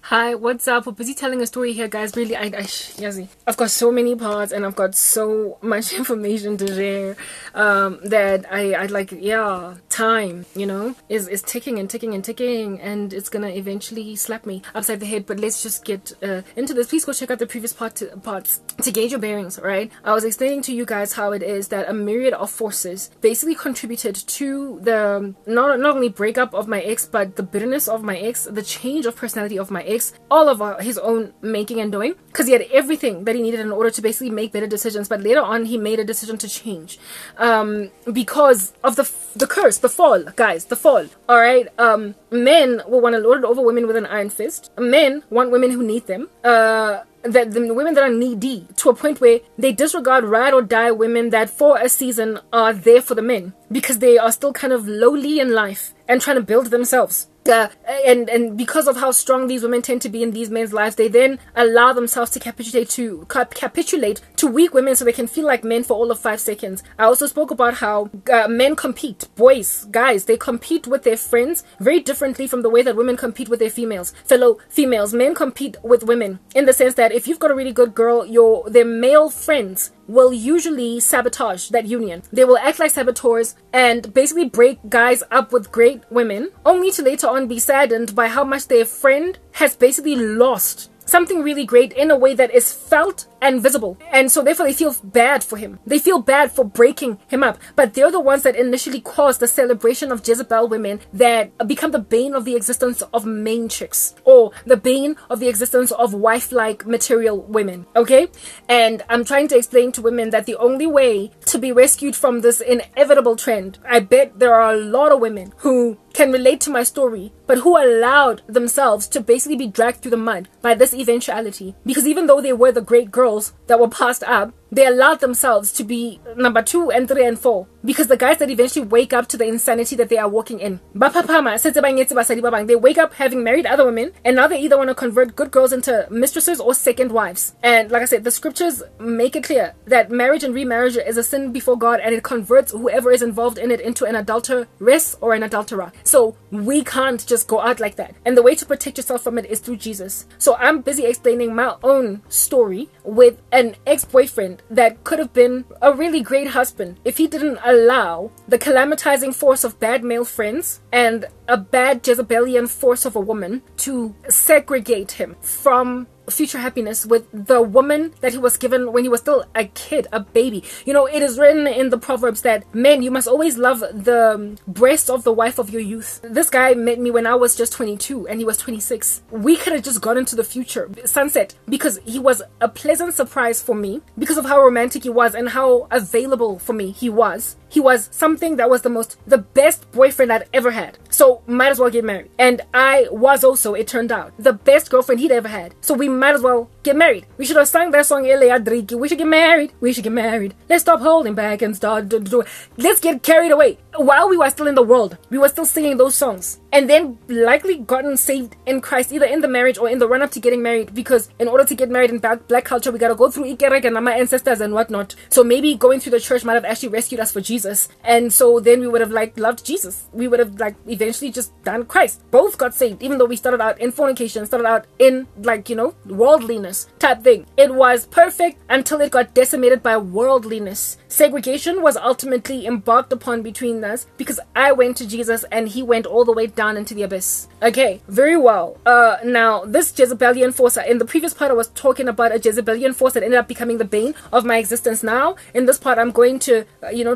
Hi, what's up? We're busy telling a story here, guys. Really, Yazi, I've got so many parts and I've got so much information to share that I'd like, yeah, time, is ticking and ticking and ticking, and it's gonna eventually slap me upside the head. But let's just get into this. Please go check out the previous parts to gauge your bearings, right? I was explaining to you guys how it is that a myriad of forces basically contributed to the not only breakup of my ex, but the bitterness of my ex, the change of personality of my ex, all of his own making and doing, because he had everything that he needed in order to basically make better decisions. But later on, he made a decision to change because of the curse, the fall, guys, the fall. All right, men will want to lord it over women with an iron fist. Men want women who need them. That the women that are needy to a point where they disregard ride or die women that for a season are there for the men because they are still kind of lowly in life and trying to build themselves. And because of how strong these women tend to be in these men's lives, they then allow themselves to capitulate to weak women so they can feel like men for all of 5 seconds. I also spoke about how men compete, guys, they compete with their friends very differently from the way that women compete with their fellow females. Men compete with women in the sense that if you've got a really good girl, their male friends will usually sabotage that union. They will act like saboteurs and basically break guys up with great women, only to later on be saddened by how much their friend has basically lost something really great in a way that is felt and visible. And so therefore they feel bad for him. They feel bad for breaking him up. But they're the ones that initially caused the celebration of Jezebel women that become the bane of the existence of main chicks, or the bane of the existence of wife-like material women. Okay? And I'm trying to explain to women that the only way to be rescued from this inevitable trend, I bet there are a lot of women who can relate to my story, but who allowed themselves to basically be dragged through the mud by this eventuality. Because even though they were the great girls that were passed up, they allowed themselves to be number 2 and 3 and 4, because the guys that eventually wake up to the insanity that they are walking in, they wake up having married other women, and now they either want to convert good girls into mistresses or second wives. And like I said, the scriptures make it clear that marriage and remarriage is a sin before God, and it converts whoever is involved in it into an adulteress or an adulterer. So we can't just go out like that, and the way to protect yourself from it is through Jesus. So I'm busy explaining my own story with an ex-boyfriend that could have been a really great husband if he didn't allow the calamitizing force of bad male friends and a bad Jezebelian force of a woman to segregate him from future happiness with the woman that he was given when he was still a kid, a baby. It is written in the Proverbs that men, you must always love the breast of the wife of your youth. This guy met me when I was just 22 and he was 26. We could have just gone into the future sunset because he was a pleasant surprise for me because of how romantic he was and how available for me he was. He was something that was the best boyfriend I'd ever had. So might as well get married. And I was also, it turned out, the best girlfriend he'd ever had. So we might as well get married. We should have sung that song, we should get married. We should get married. Let's stop holding back and start. Let's get carried away. While we were still in the world, we were still singing those songs. And then likely gotten saved in Christ, either in the marriage or in the run-up to getting married. Because in order to get married in black culture, we gotta go through Ikerek and my ancestors and whatnot. So maybe going through the church might have actually rescued us for Jesus. And so then we would have loved Jesus. We would have eventually just done Christ. Both got saved, even though we started out in fornication, started out in worldliness type thing. It was perfect until it got decimated by worldliness. Segregation was ultimately embarked upon between us because I went to Jesus and he went all the way down into the abyss. Okay, very well. Now this Jezebelian force, in the previous part I was talking about a Jezebelian force that ended up becoming the bane of my existence. Now in this part I'm going to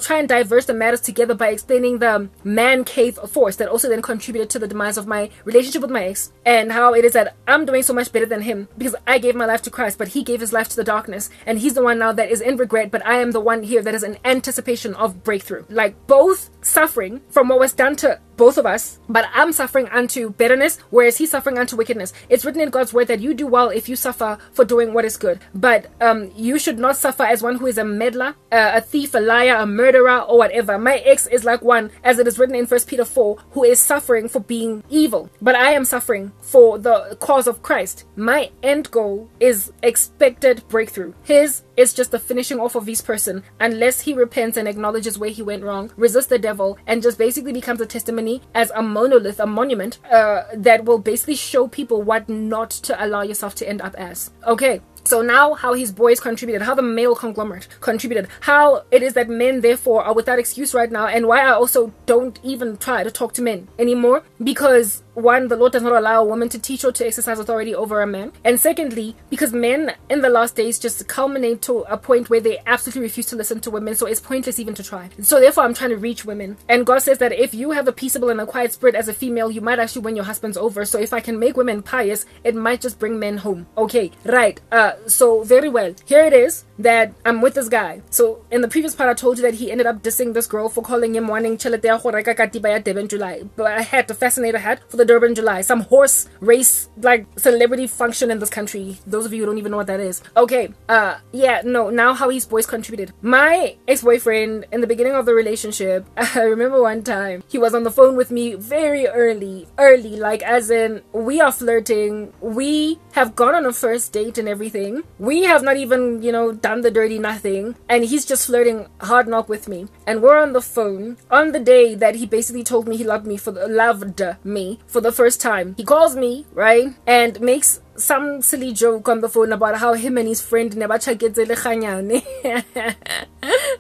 try and diverse the matters together by explaining the man cave force that also then contributed to the demise of my relationship with my ex, and how it is that I'm doing so much better than him because I gave my life to Christ, but he gave his life to the darkness, and he's the one now that is in regret, but I am the one here that is in anticipation of breakthrough. Both suffering from what was done to both of us, but I'm suffering unto bitterness, whereas he's suffering unto wickedness. It's written in God's word that you do well if you suffer for doing what is good, but you should not suffer as one who is a meddler, a thief, a liar, a murderer, or whatever. My ex is like one, as it is written in 1 Peter 4, who is suffering for being evil, but I am suffering for the cause of Christ. My end goal is expected breakthrough. His is just the finishing off of his person, unless he repents and acknowledges where he went wrong, resists the devil, and just basically becomes a testimony 2020 as a monolith, a monument that will basically show people what not to allow yourself to end up as. Okay. So now how his boys contributed, how the male conglomerate contributed, how it is that men therefore are without excuse right now, and why I also don't even try to talk to men anymore, because one, the Lord does not allow a woman to teach or to exercise authority over a man, and secondly, because men in the last days just culminate to a point where they absolutely refuse to listen to women, so it's pointless even to try. So therefore I'm trying to reach women, and God says that if you have a peaceable and a quiet spirit as a female, you might actually win your husbands over. So if I can make women pious, it might just bring men home. Okay, right. So very well, here it is that I'm with this guy. So in the previous part I told you that he ended up dissing this girl for calling him wanting chelete ya go reka katiba ya Durban July, but I had to fascinate a hat for the Durban July, some horse race like celebrity function in this country. Those of you who don't even know what that is. Okay, yeah, no, now how his boys contributed. My ex-boyfriend in the beginning of the relationship, I remember one time he was on the phone with me very early, like as in we are flirting, we have gone on a first date and everything. We have not even, you know, done the dirty nothing, and he's just flirting hard knock with me, and we're on the phone on the day that he basically told me he loved me for the first time. He calls me, right, and makes some silly joke on the phone about how him and his friend never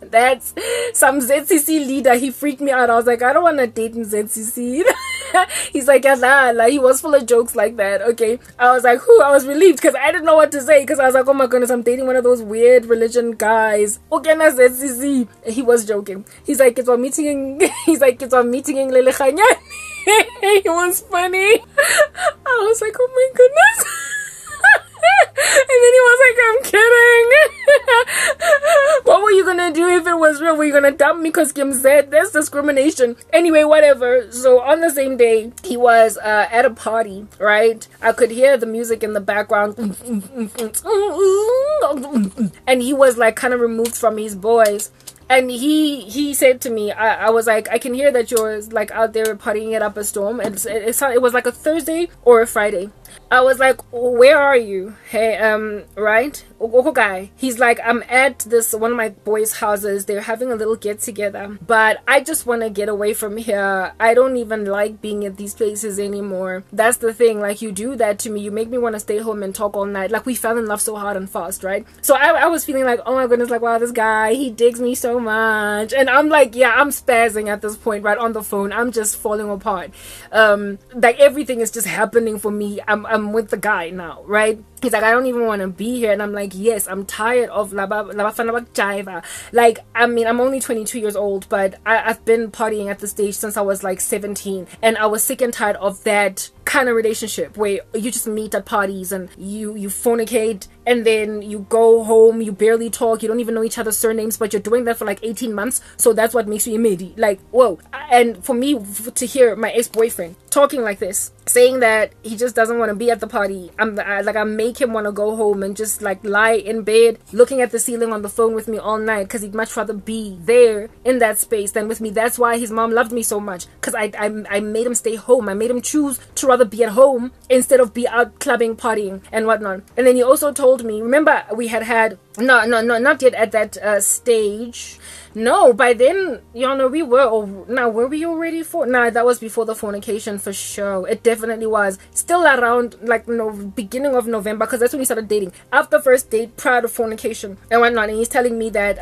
that's some ZCC leader. He freaked me out. I was like, I don't want to date in ZCC. He's like, yeah, like he was full of jokes like that. Okay, I was like, whew, I was relieved because I didn't know what to say, because I was like, oh my goodness, I'm dating one of those weird religion guys. Okay, na ZCC. He was joking. He's like, it's on meeting. He's like, it's on meeting in Lelechanya. It was funny. I was like, oh my goodness. And then he was like, I'm kidding. What were you gonna do if it was real? Were you gonna dump me because Kim said that's discrimination? Anyway, whatever. So on the same day, he was at a party, right? I could hear the music in the background. And he was like kind of removed from his boys. And he said to me, I was like, I can hear that you're like out there partying it up a storm. And it was like a Thursday or a Friday. I was like, where are you? Hey, right? Guy. He's like, I'm at this one of my boys' houses. They're having a little get together, but I just want to get away from here. I don't even like being at these places anymore. That's the thing. Like, you do that to me. You make me want to stay home and talk all night. Like, we fell in love so hard and fast, right? So I was feeling like, oh my goodness, like, wow, this guy, he digs me so much. And I'm like, yeah, I'm spazzing at this point, right, on the phone. I'm just falling apart. Like, everything is just happening for me. I'm with the guy now, right? He's like, I don't even want to be here. And I'm like, yes, I'm tired of jiva. Like, I mean, I'm only 22 years old, but I've been partying at the stage since I was like 17. And I was sick and tired of that kind of relationship where you just meet at parties and you fornicate, and then you go home, you barely talk, you don't even know each other's surnames, but you're doing that for like 18 months. So that's what makes you immediate. Like, whoa. And for me to hear my ex-boyfriend talking like this, saying that he just doesn't want to be at the party, I make him want to go home and just like lie in bed looking at the ceiling on the phone with me all night, because he'd much rather be there in that space than with me. That's why his mom loved me so much, because I made him stay home. I made him choose to rather be at home instead of be out clubbing, partying and whatnot. And then he also told me, remember we had no, not yet at that stage. No, by then, you know, we were, now were we already for? Nah, that was before the fornication for sure. It definitely was. Still around like beginning of November, because that's when we started dating. After first date, prior to fornication and whatnot. And he's telling me that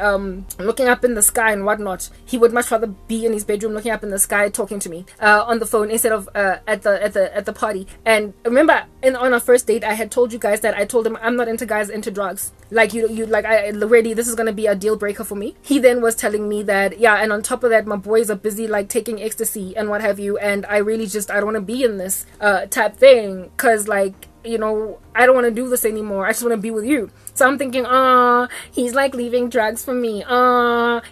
looking up in the sky and whatnot, he would much rather be in his bedroom looking up in the sky talking to me on the phone instead of at the party. And remember, on our first date, I had told you guys that I told him I'm not into guys into drugs. Like you like I already, this is gonna be a deal breaker for me. He then was telling me that, yeah, and on top of that, my boys are busy like taking ecstasy and what have you, and I really just, I don't want to be in this type thing, because like, you know, I don't want to do this anymore. I just want to be with you. So I'm thinking, he's like leaving drugs for me.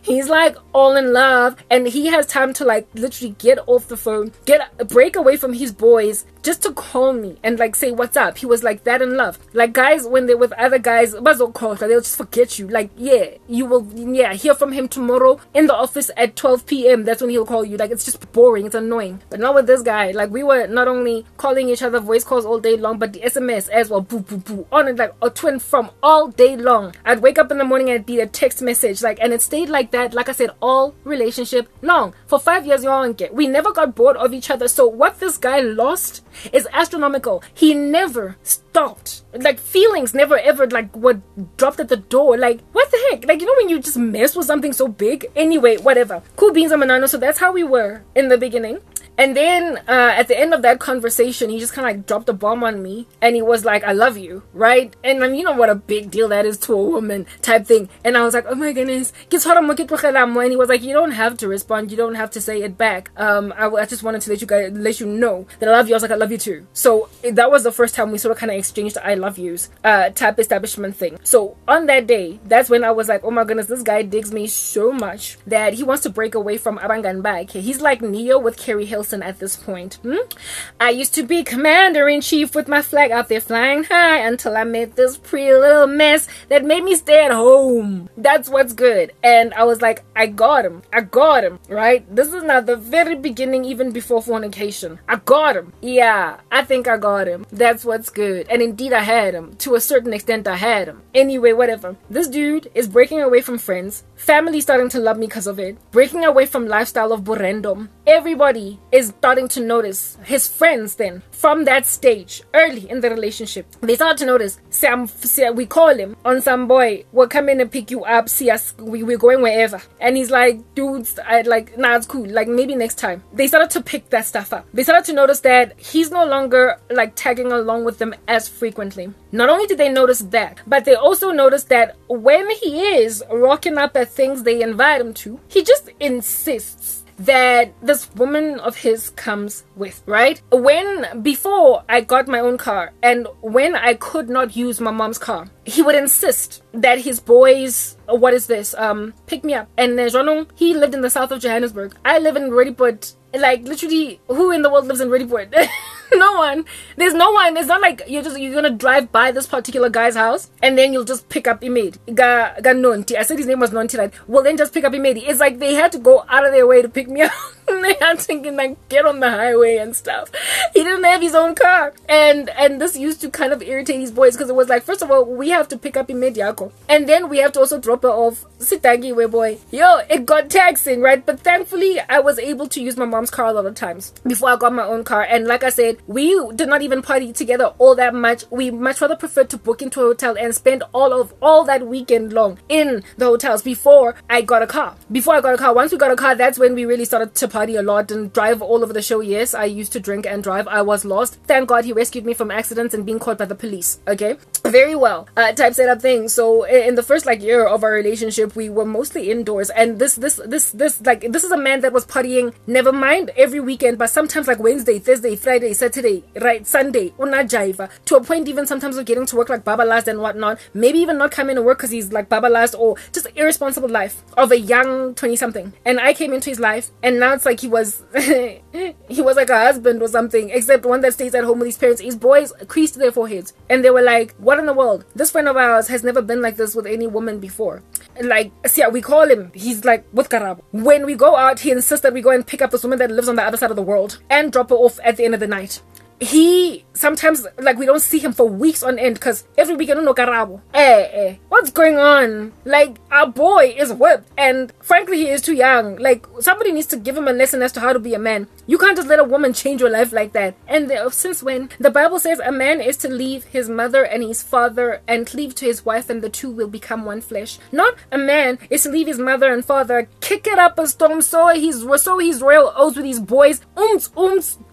He's like all in love, and he has time to like literally get off the phone, get a break away from his boys just to call me and like say what's up. He was like that in love. Like guys, when they're with other guys, they'll just forget you. Like, yeah, you will, yeah, hear from him tomorrow in the office at 12 p.m. That's when he'll call you. Like, it's just boring. It's annoying. But not with this guy. Like, we were not only calling each other voice calls all day long, but SMS as well, boo boo boo, on it like a twin from all day long. I'd wake up in the morning and it'd be a text message, like, and it stayed like that, like I said, all relationship long. For 5 years, we never got bored of each other. So what this guy lost is astronomical. He never stopped. Like, feelings never ever like were dropped at the door. Like, what the heck? Like, you know when you just mess with something so big? Anyway, whatever. Cool beans and manano. So that's how we were in the beginning. And then at the end of that conversation, he just kind of like dropped a bomb on me, and he was like, I love you, right? And you know what a big deal that is to a woman type thing. And I was like, oh my goodness. And he was like, you don't have to respond, you don't have to say it back. I just wanted to let you know that I love you. I was like, I love you too. So that was the first time we sort of kind of exchanged I love yous type establishment thing. So on that day, that's when I was like, oh my goodness, this guy digs me so much that he wants to break away from Abangan Bag. He's like Neo with Carrie Hilson at this point. I used to be commander-in-chief with my flag out there flying high until I met this pretty little mess that made me stay at home. That's what's good. And I was like, I got him, right? This is not the very beginning, even before fornication. I got him. Yeah, I think I got him. That's what's good. And indeed I had him. To a certain extent I had him. Anyway, whatever. This dude is breaking away from friends. Family starting to love me because of it. Breaking away from lifestyle of borendom. Everybody is starting to notice. His friends then, from that stage, early in the relationship, they started to notice, we call him on some boy, we'll come in and pick you up, see us, we're going wherever. And he's like, dudes, nah, it's cool, like maybe next time. They started to pick that stuff up. They started to notice that he's no longer like tagging along with them as frequently. Not only did they notice that, but they also noticed that when he is rocking up at things they invite him to, he just insists that this woman of his comes with, right? Before I got my own car and when I could not use my mom's car, he would insist that his boys, pick me up. And he lived in the south of Johannesburg. I live in Roodepoort. Like, literally, who in the world lives in Roodepoort? No one. There's no one. It's not like you're gonna drive by this particular guy's house and then you'll just pick up Imedi. Nonti. I said his name was Nonti, right? Well, then just pick up Imedi. It's like they had to go out of their way to pick me up. They had to like get on the highway and stuff. He didn't have his own car, and this used to kind of irritate his boys because it was like, first of all, we have to pick up Imedi, and then we have to also drop her off. Sitagi, way boy. Yo, it got taxing, right? But thankfully, I was able to use my mom's car a lot of times before I got my own car. And like I said, we did not even party together all that much. We much rather preferred to book into a hotel and spend all that weekend long in the hotels before I got a car. Once we got a car, that's when we really started to party a lot and drive all over the show. Yes, I used to drink and drive. I was lost. Thank God he rescued me from accidents and being caught by the police. Okay, very well. Type setup thing. So in the first year of our relationship, we were mostly indoors, and this is a man that was partying, never mind every weekend, but sometimes like Wednesday, Thursday, Friday, Saturday, right, Sunday, una jiva, to a point even sometimes of getting to work like Baba last and whatnot, maybe even not coming to work because he's like Baba last, or just irresponsible life of a young 20-something. And I came into his life, and now it's like he was like a husband or something, except one that stays at home with his parents. His boys creased their foreheads and they were like, what in the world? This friend of ours has never been like this with any woman before. Like, see, we call him, he's like with Karabo. When we go out, he insists that we go and pick up this woman that lives on the other side of the world and drop her off at the end of the night. He sometimes, like, we don't see him for weeks on end because every weekend, no Karabo. What's going on? Like, our boy is whipped, and frankly, he is too young. Like, somebody needs to give him a lesson as to how to be a man. You can't just let a woman change your life like that. And since when? The Bible says a man is to leave his mother and his father and cleave to his wife, and the two will become one flesh. Not a man is to leave his mother and father, kick it up a storm, sow his royal oats with his boys,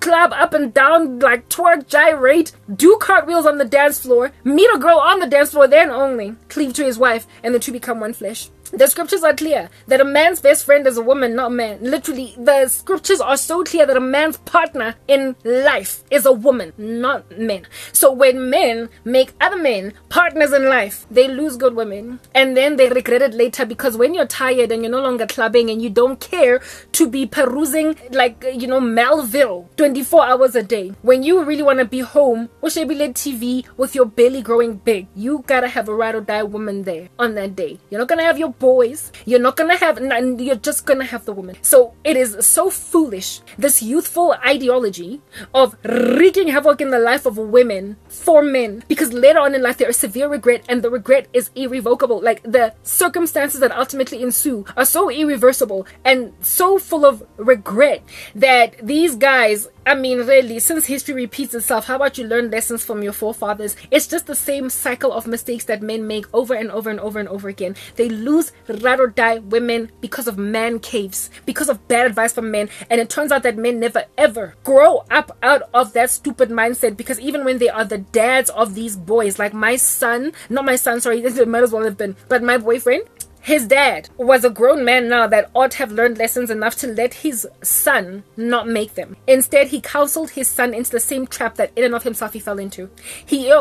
club up and down, like twerk, gyrate, do cartwheels on the dance floor, meet a girl on the dance floor, then only cleave to his wife, and the two become one flesh. The scriptures are clear that a man's best friend is a woman, not a man. Literally, the scriptures are so clear that a man's partner in life is a woman, not men. So when men make other men partners in life, they lose good women. And then they regret it later, because when you're tired and you're no longer clubbing and you don't care to be perusing like, Melville 24 hours a day, when you really want to be home, or should be let TV with your belly growing big, you gotta have a ride or die woman there on that day. You're not gonna have your boys. You're not gonna have, you're just gonna have the women. So it is so foolish, this youthful ideology of wreaking havoc in the life of women for men, because later on in life there is severe regret, and the regret is irrevocable. Like, the circumstances that ultimately ensue are so irreversible and so full of regret that these guys, I mean, really, since history repeats itself, how about you learn lessons from your forefathers? It's just the same cycle of mistakes that men make over and over and over and over again. They lose ride or die women because of man caves, because of bad advice from men, and it turns out that men never ever grow up out of that stupid mindset, because even when they are the dads of these boys, like my son, not my son, sorry, it might as well have been, but my boyfriend, his dad was a grown man now that ought to have learned lessons enough to let his son not make them. Instead, he counseled his son into the same trap that in and of himself he fell into.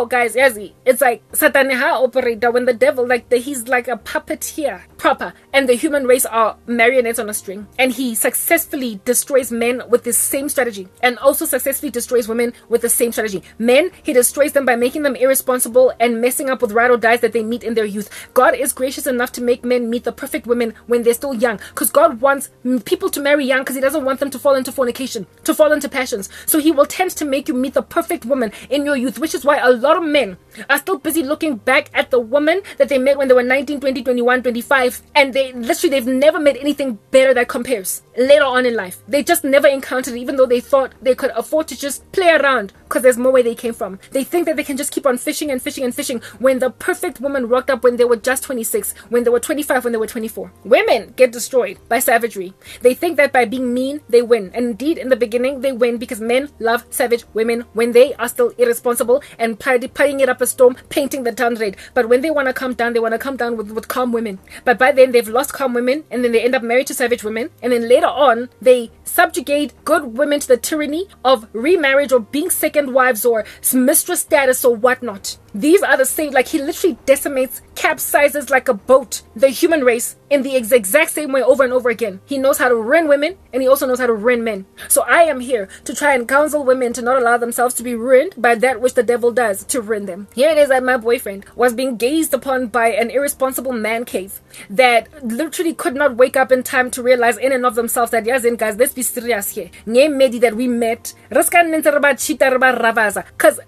Guys, it's like Satan operator when the devil, he's like a puppeteer proper, and the human race are marionettes on a string. And he successfully destroys men with this same strategy, and also successfully destroys women with the same strategy. Men, he destroys them by making them irresponsible and messing up with ride or dies that they meet in their youth. God is gracious enough to make men meet the perfect women when they're still young, because God wants people to marry young, because he doesn't want them to fall into fornication, to fall into passions. So he will tend to make you meet the perfect woman in your youth, which is why a lot of men are still busy looking back at the woman that they met when they were 19, 20, 21, 25, and they've never met anything better that compares later on in life. They just never encountered it, even though they thought they could afford to just play around, because there's more where they came from. They think that they can just keep on fishing and fishing and fishing, when the perfect woman rocked up when they were just 26, when they were 25, when they were 24. Women get destroyed by savagery. They think that by being mean, they win. And indeed, in the beginning, they win, because men love savage women when they are still irresponsible and putting it up a storm, painting the town red. But when they want to come down, they want to come down with calm women. But by then, they've lost calm women, and then they end up married to savage women. And then later on, they subjugate good women to the tyranny of remarriage or being second wives or mistress status or whatnot. These are the same, like, he literally decimates, capsizes like a boat, the human race, in the exact same way over and over again. He knows how to ruin women, and he also knows how to ruin men. So I am here to try and counsel women to not allow themselves to be ruined by that which the devil does to ruin them. Here it is that my boyfriend was being gazed upon by an irresponsible man cave that literally could not wake up in time to realize in and of themselves that, yes, guys, let's be serious here. Medi that we met, because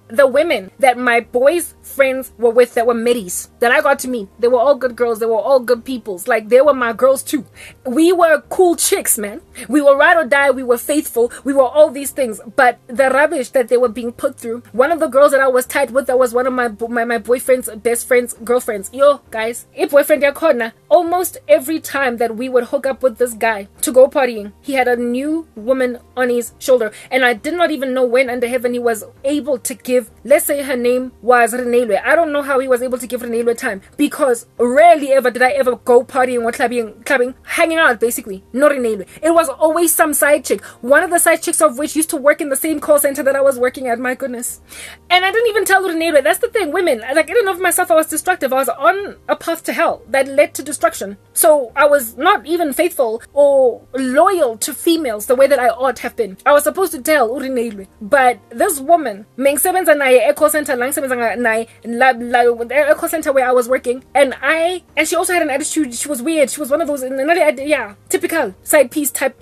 the women that my boys' friends were with, that were middies, that I got to meet, they were all good girls, they were all good peoples. Like, they were my girls too. We were cool chicks, man. We were ride or die, we were faithful, we were all these things. But the rubbish that they were being put through, one of the girls that I was tight with, that was one of my boyfriend's best friends, girlfriends. Yo, guys, if boyfriend corner, almost every time that we would hook up with this guy to go partying, he had a new woman on his shoulder. And I did not even know when under heaven he was able to give, let's say her name was Renelwe. I don't know how he was able to give Renelwe time, because rarely ever did I ever go partying or clubbing, hanging out basically. Not Renelwe. It was always some side chick. One of the side chicks of which used to work in the same call center that I was working at, my goodness. And I didn't even tell Renelwe. That's the thing, women, like, in and of myself, I was destructive. I was on a path to hell that led to destruction. So I was not even faithful or loyal to females the way that I ought to have been. I was supposed to tell Renelwe. But this woman, mengisebenza naye call center, call center where I was working, and she also had an attitude. She was weird. She was one of those, typical side piece type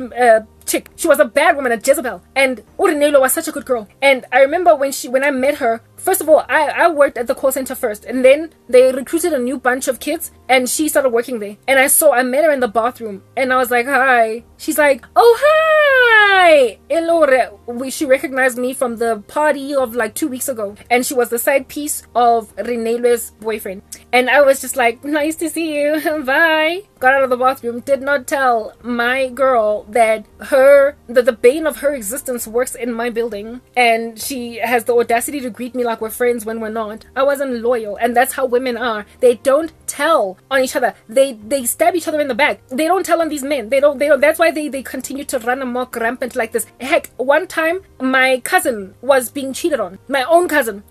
chick. She was a bad woman, a Jezebel. And Urinelo was such a good girl. And I remember when I met her, first of all, I worked at the call center first, and then they recruited a new bunch of kids, and she started working there. And I met her in the bathroom, and I was like, hi. She's like, oh, hi. Elore. She recognized me from the party of like 2 weeks ago, and she was the side piece of Renelo's boyfriend. And I was just like, nice to see you. Bye. Got out of the bathroom, did not tell my girl that the bane of her existence works in my building, and she has the audacity to greet me like we're friends when we're not. I wasn't loyal, and that's how women are. They don't tell on each other. They stab each other in the back. They don't tell on these men. They don't. That's why they continue to run amok rampant like this. Heck, one time my cousin was being cheated on. My own cousin.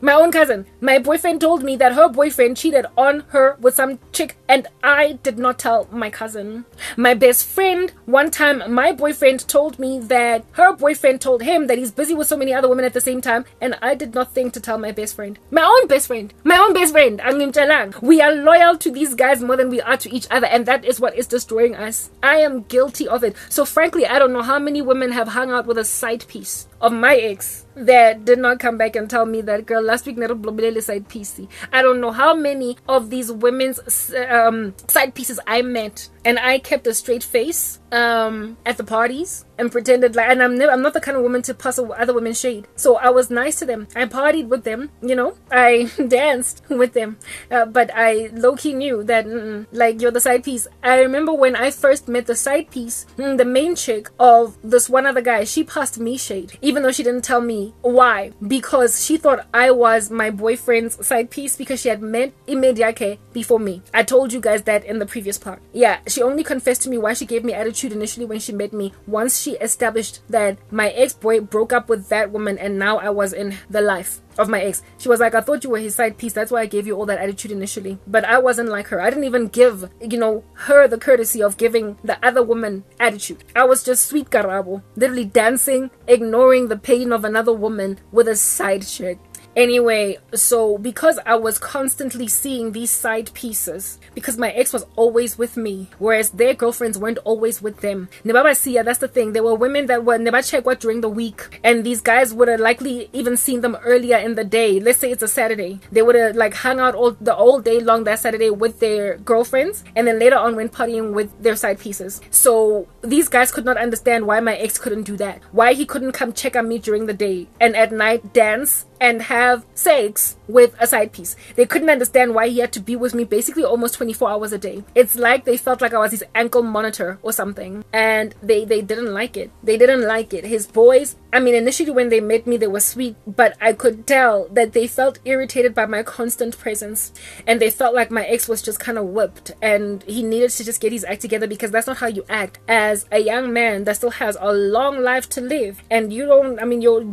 My boyfriend told me that her boyfriend cheated on her with some chick, and I did not tell my cousin. My best friend, one time my boyfriend told me that her boyfriend told him that he's busy with so many other women at the same time, and I did not think to tell my best friend. My own best friend. We are loyal to these guys more than we are to each other, and that is what is destroying us. I am guilty of it. So frankly, I don't know how many women have hung out with a side piece of my ex that did not come back and tell me that, girl, last week never blobelele side piece. I don't know how many of these women's side pieces I met, and I kept a straight face at the parties and pretended like, and I'm not the kind of woman to pass other women's shade. So I was nice to them. I partied with them, I danced with them, but I low-key knew that like, you're the side piece. I remember when I first met the side piece, the main chick of this one other guy, she passed me shade, even though she didn't tell me why, because she thought I was my boyfriend's side piece because she had met Imediake before me. I told you guys that in the previous part. Yeah, she only confessed to me why she gave me attitude initially when she met me, once she established that my ex-boy broke up with that woman and now I was in the life of my ex. She was like, I thought you were his side piece, that's why I gave you all that attitude initially. But I wasn't like her. I didn't even give, her the courtesy of giving the other woman attitude. I was just sweet Karabo, literally dancing, ignoring the pain of another woman with a side chick. Anyway, so because I was constantly seeing these side pieces, because my ex was always with me, whereas their girlfriends weren't always with them. Nebabasiya, that's the thing. There were women that were nebachekwa during the week, and these guys would have likely even seen them earlier in the day. Let's say it's a Saturday. They would have like hung out all day long that Saturday with their girlfriends, and then later on went partying with their side pieces. So these guys could not understand why my ex couldn't do that. Why he couldn't come check on me during the day and at night dance and have sex with a side piece. They couldn't understand why he had to be with me basically almost 24 hours a day. It's like they felt like I was his ankle monitor or something, and they didn't like it. They didn't like it. His boys, I mean, initially when they met me, they were sweet, but I could tell that they felt irritated by my constant presence, and they felt like my ex was just kind of whipped and he needed to just get his act together, because that's not how you act as a young man that still has a long life to live. And you don't, I mean, you're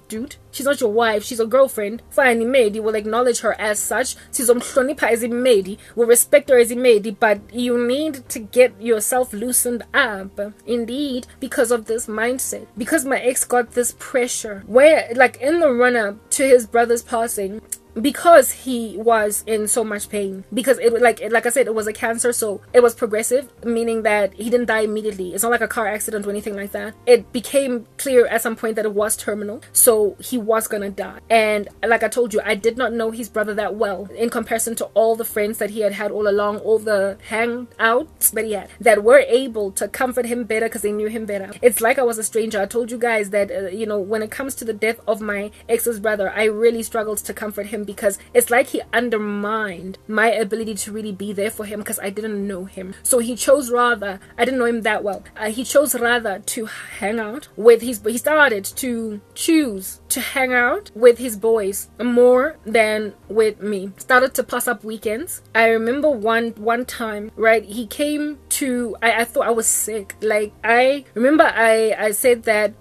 dude, she's not your wife, she's a girlfriend. Fine, maid, you will acknowledge her as such. She's as a maid, will respect her as a maid, but you need to get yourself loosened up. Indeed, because of this mindset, because my ex got this pressure where, like, in the run-up to his brother's passing, because he was in so much pain, because it like I said, it was a cancer, so it was progressive, meaning that he didn't die immediately. It's not like a car accident or anything like that. It became clear at some point that it was terminal, so he was gonna die. And like I told you, I did not know his brother that well in comparison to all the friends that he had all along, all the hangouts that he had that were able to comfort him better because they knew him better. It's like I was a stranger. I told you guys that when it comes to the death of my ex's brother, I really struggled to comfort him, because it's like he undermined my ability to really be there for him, because I didn't know him. So he chose rather, I didn't know him that well, he chose rather to hang out with he started to choose to hang out with his boys more than with me. Started to pass up weekends. I remember one time, right, he came to, I thought I was sick. Like, I remember I said that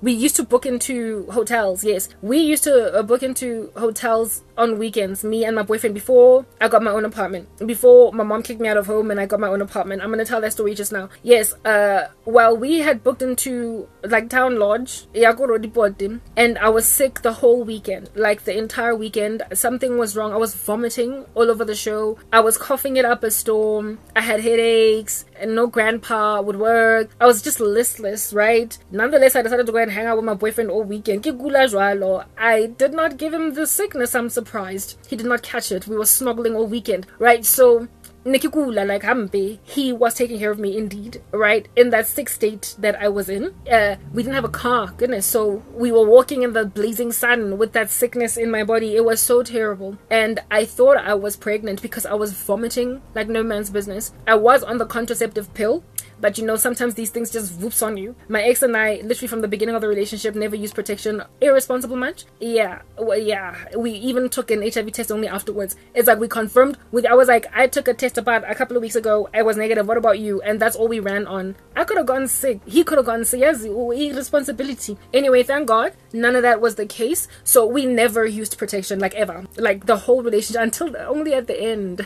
we used to book into hotels. Yes, we used to book into hotels on weekends, me and my boyfriend, before I got my own apartment, before my mom kicked me out of home and I got my own apartment. I'm gonna tell that story just now. Yes, well, we had booked into like Town Lodge, and I was sick the whole weekend, like the entire weekend. Something was wrong. I was vomiting all over the show. I was coughing it up a storm. I had headaches and no grandpa would work. I was just listless, right? Nonetheless, I decided to go and hang out with my boyfriend all weekend. I did not give him the sickness. I'm surprised he did not catch it. We were snuggling all weekend, right? So Nikikula, like Hampe, he was taking care of me indeed, right? In that sick state that I was in. We didn't have a car, goodness. So we were walking in the blazing sun with that sickness in my body. It was so terrible. And I thought I was pregnant because I was vomiting like no man's business. I was on the contraceptive pill, but sometimes these things just whoops on you. My ex and I, literally from the beginning of the relationship, never used protection. Irresponsible much? Yeah. Well, yeah. We even took an HIV test only afterwards. It's like we confirmed I was like, I took a test about a couple of weeks ago. I was negative. What about you? And that's all we ran on. I could have gotten sick. He could have gotten sick. Yes, irresponsibility. Anyway, thank God none of that was the case. So we never used protection, like ever, like the whole relationship until only at the end.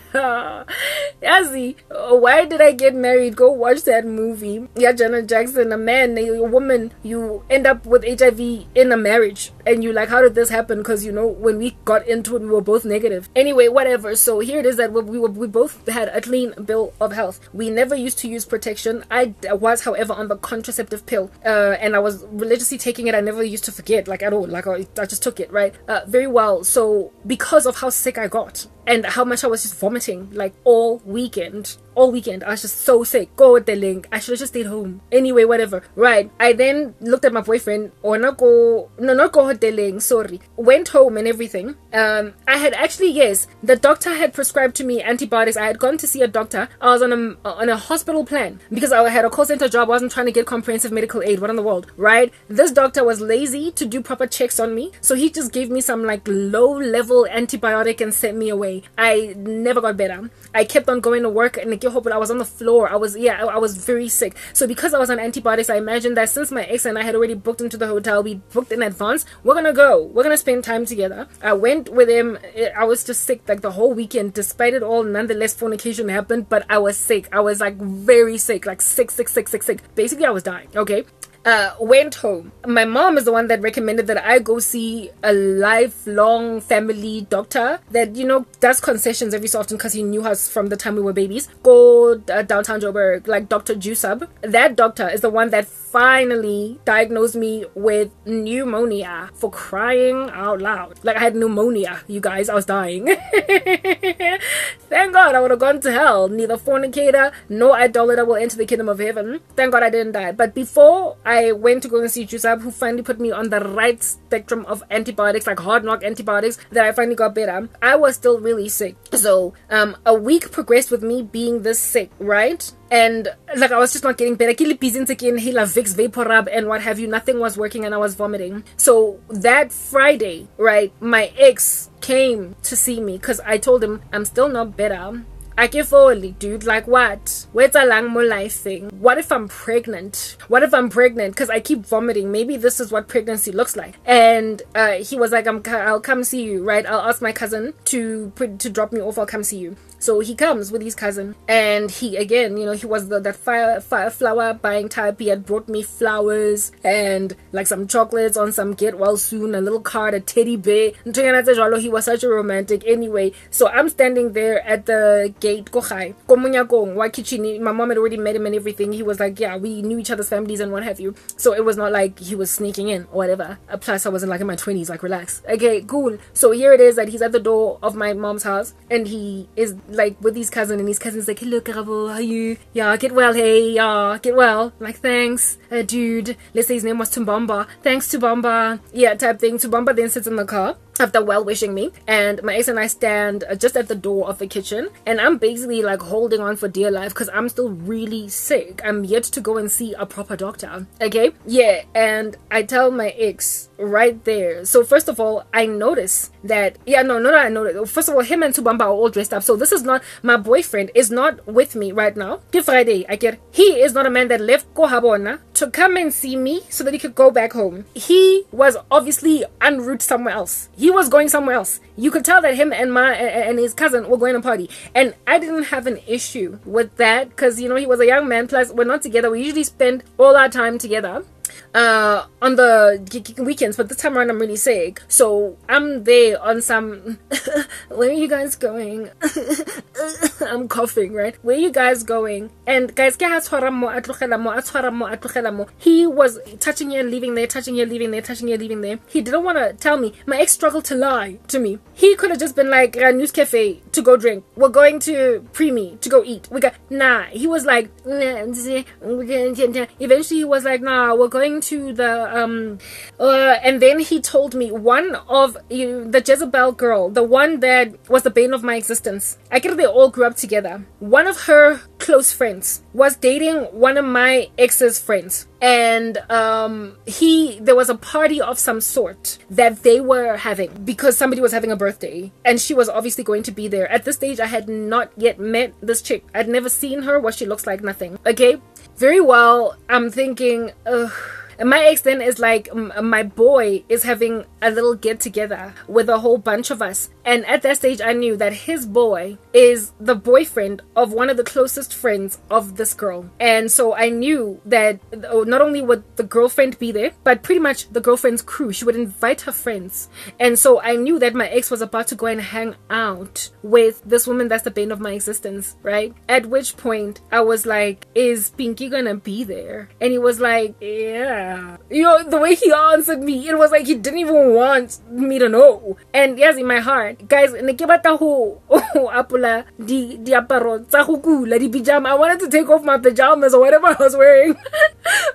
Yazzie, why did I get married? Go watch that movie. Yeah, Janet Jackson, a man, a woman, you end up with HIV in a marriage, and you like, how did this happen? Because you know, when we got into it, we were both negative. Anyway, whatever. So here it is that we both had a clean bill of health. We never used to use protection. I was, however, on the contraceptive pill, and I was religiously taking it. I never used to forget, like, at all. Like, I just took it, right? Very well. So because of how sick I got and how much I was just vomiting, like, all weekend, I was just so sick. Go with the link. I should have just stayed home. Anyway, whatever. Right. I then looked at my boyfriend. Not go with the link. Sorry. Went home and everything. I had actually, yes, the doctor had prescribed to me antibiotics. I had gone to see a doctor. I was on a hospital plan because I had a call center job. I wasn't trying to get comprehensive medical aid. What in the world, right? This doctor was lazy to do proper checks on me, so he just gave me some like low-level antibiotic and sent me away. I never got better. I kept on going to work and I was on the floor. I was very sick. So because I was on antibiotics, I imagined that since my ex and I had already booked into the hotel, we booked in advance, we're gonna spend time together. I went with him. I was just sick like the whole weekend. Despite it all, nonetheless, fornication happened, but I was sick. I was like very sick, like sick. Basically, I was dying. Okay. Went home. My mom is the one that recommended that I go see a lifelong family doctor that, you know, does concessions every so often because he knew us from the time we were babies. Go downtown Joburg, like Dr. Jusub. That doctor is the one that finally diagnosed me with pneumonia, for crying out loud. Like, I had pneumonia, you guys. I was dying. Thank God I would have gone to hell. Neither fornicator nor idolater will enter the kingdom of heaven. Thank God I didn't die. But before I went to go and see Jusab, who finally put me on the right spectrum of antibiotics, like hard knock antibiotics, that I finally got better, I was still really sick. So a week progressed with me being this sick, right? And like, I was just not getting better. Vicks VapoRub and what have you. Nothing was working and I was vomiting. So that Friday, right, my ex came to see me because I told him I'm still not better. I get forwardly, dude. Like, what? Where's a long more life thing? What if I'm pregnant? Because I keep vomiting. Maybe this is what pregnancy looks like. And he was like, I'll come see you, right? I'll ask my cousin to drop me off. I'll come see you. So he comes with his cousin, and he, again, you know, he was that fire flower buying type. He had brought me flowers and like some chocolates on some get well soon, a little card, a teddy bear. He was such a romantic. Anyway, so I'm standing there at the gate. My mom had already met him and everything. He was like, yeah, we knew each other's families and what have you. So it was not like he was sneaking in or whatever. Plus, I wasn't like in my 20s, like, relax. Okay, cool. So here it is that he's at the door of my mom's house, and he is like with his cousin, and his cousin's like, hello Karabo, how are you? Yeah, get well. Hey, yeah, get well. Like, thanks, dude. Let's say his name was Tumbamba. Thanks, Tumbamba. Yeah, type thing. Tumbamba then sits in the car after well wishing me, and my ex and I stand just at the door of the kitchen, and I'm basically like holding on for dear life because I'm still really sick. I'm yet to go and see a proper doctor. Okay, yeah. And I tell my ex right there. So first of all, I notice that, yeah, no, not I notice. First of all, him and Tubamba are all dressed up. So this is not, my boyfriend is not with me right now. Good Friday, I get. He is not a man that left Kohabona to come and see me so that he could go back home. He was obviously en route somewhere else. He was going somewhere else. You could tell that him and his cousin were going to party, and I didn't have an issue with that because, you know, he was a young man. Plus, we're not together. We usually spend all our time together on the weekends, but this time around I'm really sick, so I'm there on some where are you guys going? I'm coughing, right? Where are you guys going? And guys, he was touching here, leaving there, touching here, leaving there, touching here, leaving there. He didn't want to tell me. My ex struggled to lie to me. He could have just been like, news cafe to go drink, we're going to Premi to go eat, he was like, eventually he was like, nah, we're going to the and then he told me one of the Jezebel girl, the one that was the bane of my existence. I guess they all grew up together. One of her close friends was dating one of my ex's friends, and there was a party of some sort that they were having because somebody was having a birthday, and she was obviously going to be there. At this stage, I had not yet met this chick. I'd never seen her, what she looks like, nothing. Okay, very well. I'm thinking, And my ex then is like, my boy is having a little get together with a whole bunch of us. And at that stage, I knew that his boy is the boyfriend of one of the closest friends of this girl. And so I knew that not only would the girlfriend be there, but pretty much the girlfriend's crew. She would invite her friends. And so I knew that my ex was about to go and hang out with this woman that's the bane of my existence, right? At which point I was like, is Pinky gonna be there? And he was like, yeah. You know, the way he answered me, it was like he didn't even want me to know. And yes, in my heart, guys, I wanted to take off my pajamas or whatever I was wearing,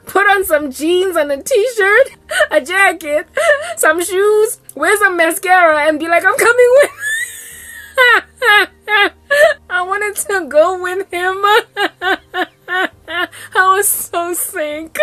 put on some jeans and a t-shirt, a jacket, some shoes, wear some mascara, and be like, I'm coming with. I wanted to go with him. I was so sick.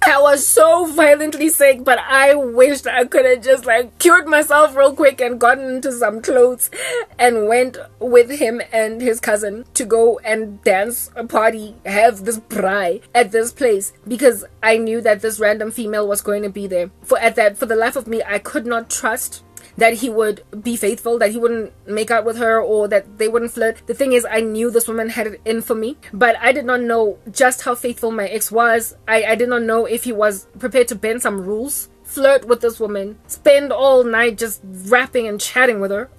I was so violently sick, but I wished I could have just like cured myself real quick and gotten into some clothes and went with him and his cousin to go and dance a party, have this braai at this place, because I knew that this random female was going to be there. For the life of me, I could not trust that he would be faithful, that he wouldn't make out with her, or that they wouldn't flirt. The thing is, I knew this woman had it in for me, but I did not know just how faithful my ex was. I did not know if he was prepared to bend some rules, flirt with this woman, spend all night just rapping and chatting with her.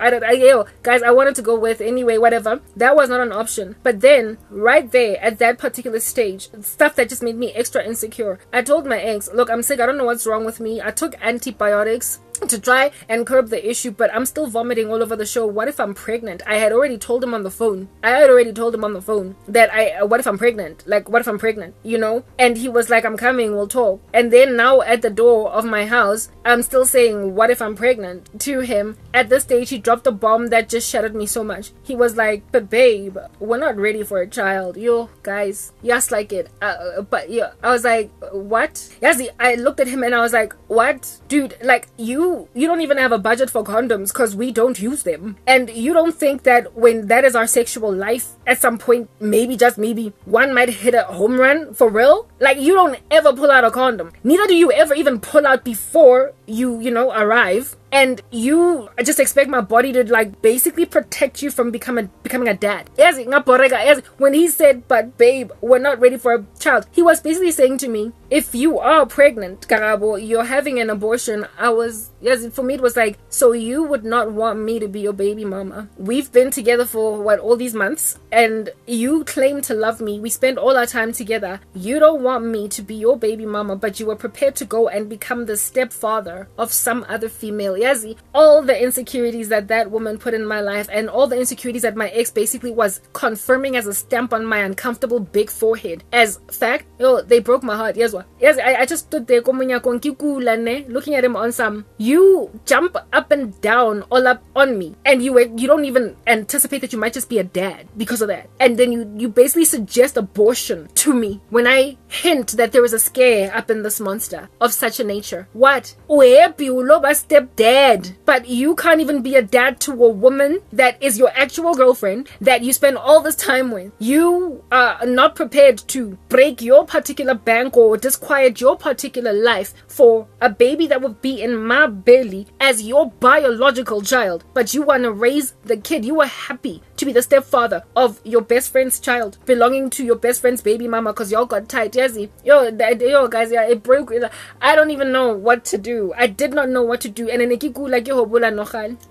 Guys, I wanted to go with anyway, whatever. That was not an option. But then, right there, at that particular stage, stuff that just made me extra insecure. I told my ex, look, I'm sick, I don't know what's wrong with me. I took antibiotics to try and curb the issue, but I'm still vomiting all over the show. What if I'm pregnant? I had already told him on the phone. That what if I'm pregnant? Like, what if I'm pregnant? You know? And he was like, I'm coming, we'll talk. And then now at the door of my house, I'm still saying, what if I'm pregnant? To him. At this stage, he dropped a bomb that just shattered me so much. He was like, but babe, we're not ready for a child. Yo, guys, yes, like it. But yeah, I was like, what? Yes, I looked at him and I was like, what? Dude, like, you don't even have a budget for condoms because we don't use them. And you don't think that when that is our sexual life, at some point, maybe, just maybe, one might hit a home run for real? Like, you don't ever pull out a condom. Neither do you ever even pull out before you arrive. And you just expect my body to like basically protect you from becoming a dad. When he said, but babe, we're not ready for a child, he was basically saying to me, if you are pregnant, Karabo, you're having an abortion. For me it was like, so you would not want me to be your baby mama. We've been together for all these months, and you claim to love me. We spend all our time together. You don't want me to be your baby mama, but you were prepared to go and become the stepfather of some other female. Yazi, all the insecurities that woman put in my life, and all the insecurities that my ex basically was confirming as a stamp on my uncomfortable big forehead as fact. They broke my heart. Yes, I just stood there looking at him on some. You jump up and down all up on me, and you don't even anticipate that you might just be a dad because of that. And then you basically suggest abortion to me when I hint that there is a scare up in this monster of such a nature. What? Stepdad. But you can't even be a dad to a woman that is your actual girlfriend that you spend all this time with. You are not prepared to break your particular bank or disquiet your particular life for a baby that would be in my belly as your biological child. But you want to raise the kid. You were happy to be the stepfather of your best friend's child, belonging to your best friend's baby mama, because y'all got tight. Guys, it broke. I don't even know what to do. I did not know what to do. And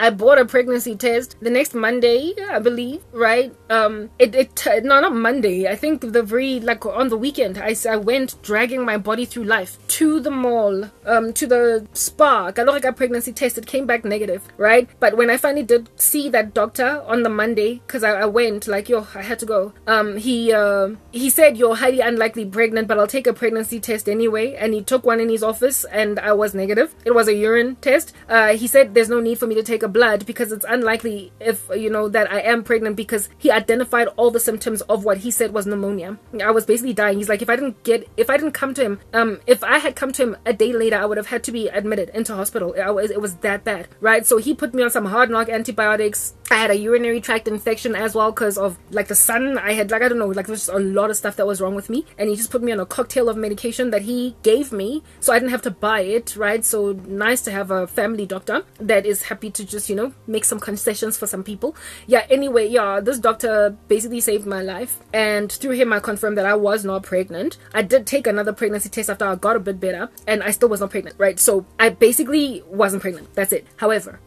I bought a pregnancy test the next Monday, I believe, right? Not Monday. I think on the weekend, I went dragging my body through life to the mall, to the spa. I got pregnancy tested, came back negative, right? But when I finally did see that doctor on the Monday, because I went, I had to go. He said, you're highly unlikely pregnant, but I'll take a pregnancy test anyway. And he took one in his office, and I was negative. It was a urine test. he said there's no need for me to take a blood because it's unlikely if, that I am pregnant, because he identified all the symptoms of what he said was pneumonia. I was basically dying. He's like, if I had come to him a day later, I would have had to be admitted into hospital. It was that bad, right? So he put me on some hard knock antibiotics. I had a urinary tract infection as well because of like the sun. I had I don't know, there was just a lot of stuff that was wrong with me, and he just put me on a cocktail of medication that he gave me, so I didn't have to buy it, right? So nice to have a family doctor that is happy to just make some concessions for some people. Yeah, anyway, yeah, this doctor basically saved my life, and through him I confirmed that I was not pregnant. I did take another pregnancy test after I got a bit better, and I still was not pregnant, right? So I basically wasn't pregnant. That's it. However,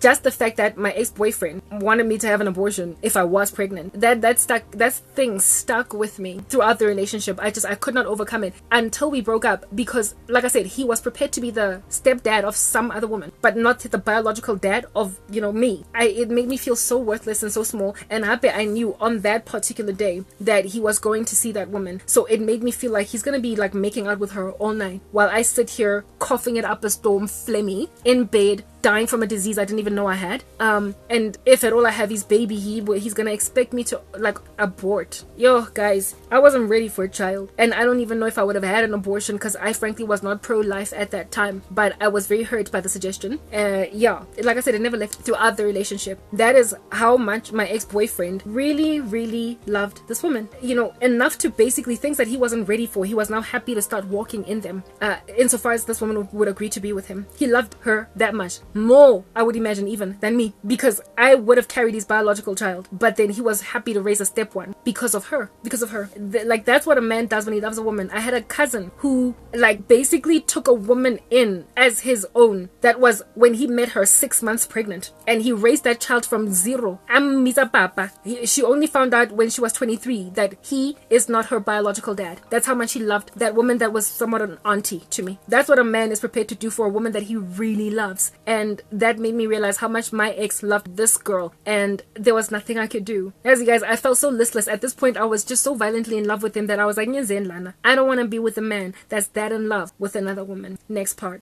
just the fact that my ex-boyfriend wanted me to have an abortion if I was pregnant, that thing stuck with me throughout the relationship. I could not overcome it until we broke up, because like I said, he was prepared to be the stepdad of some other woman, but not the biological dad of me. It made me feel so worthless and so small, and I knew on that particular day that he was going to see that woman, so it made me feel like he's gonna be making out with her all night while I sit here coughing it up a storm, phlegmy, in bed, dying from a disease I didn't even know I had. And if at all I have his baby, he's gonna expect me to abort. Yo guys, I wasn't ready for a child, and I don't even know if I would have had an abortion, because I frankly was not pro-life at that time, but I was very hurt by the suggestion. Yeah, like I said, it never left throughout the relationship. That is how much my ex-boyfriend really, really loved this woman, enough to basically things that he wasn't ready for, he was now happy to start walking in them, insofar as this woman would agree to be with him. He loved her that much, more I would imagine even than me, because I would have carried his biological child, but then he was happy to raise a step one because of her. That's what a man does when he loves a woman. I had a cousin who basically took a woman in as his own, that was when he met her 6 months pregnant, and he raised that child from zero. She only found out when she was 23 that he is not her biological dad. That's how much he loved that woman that was somewhat an auntie to me. That's what a man is prepared to do for a woman that he really loves. And that made me realize how much my ex loved this girl, and there was nothing I could do. As you guys, I felt so listless at this point. I was just so violently in love with him that I was like, I don't want to be with a man that's that in love with another woman. Next part.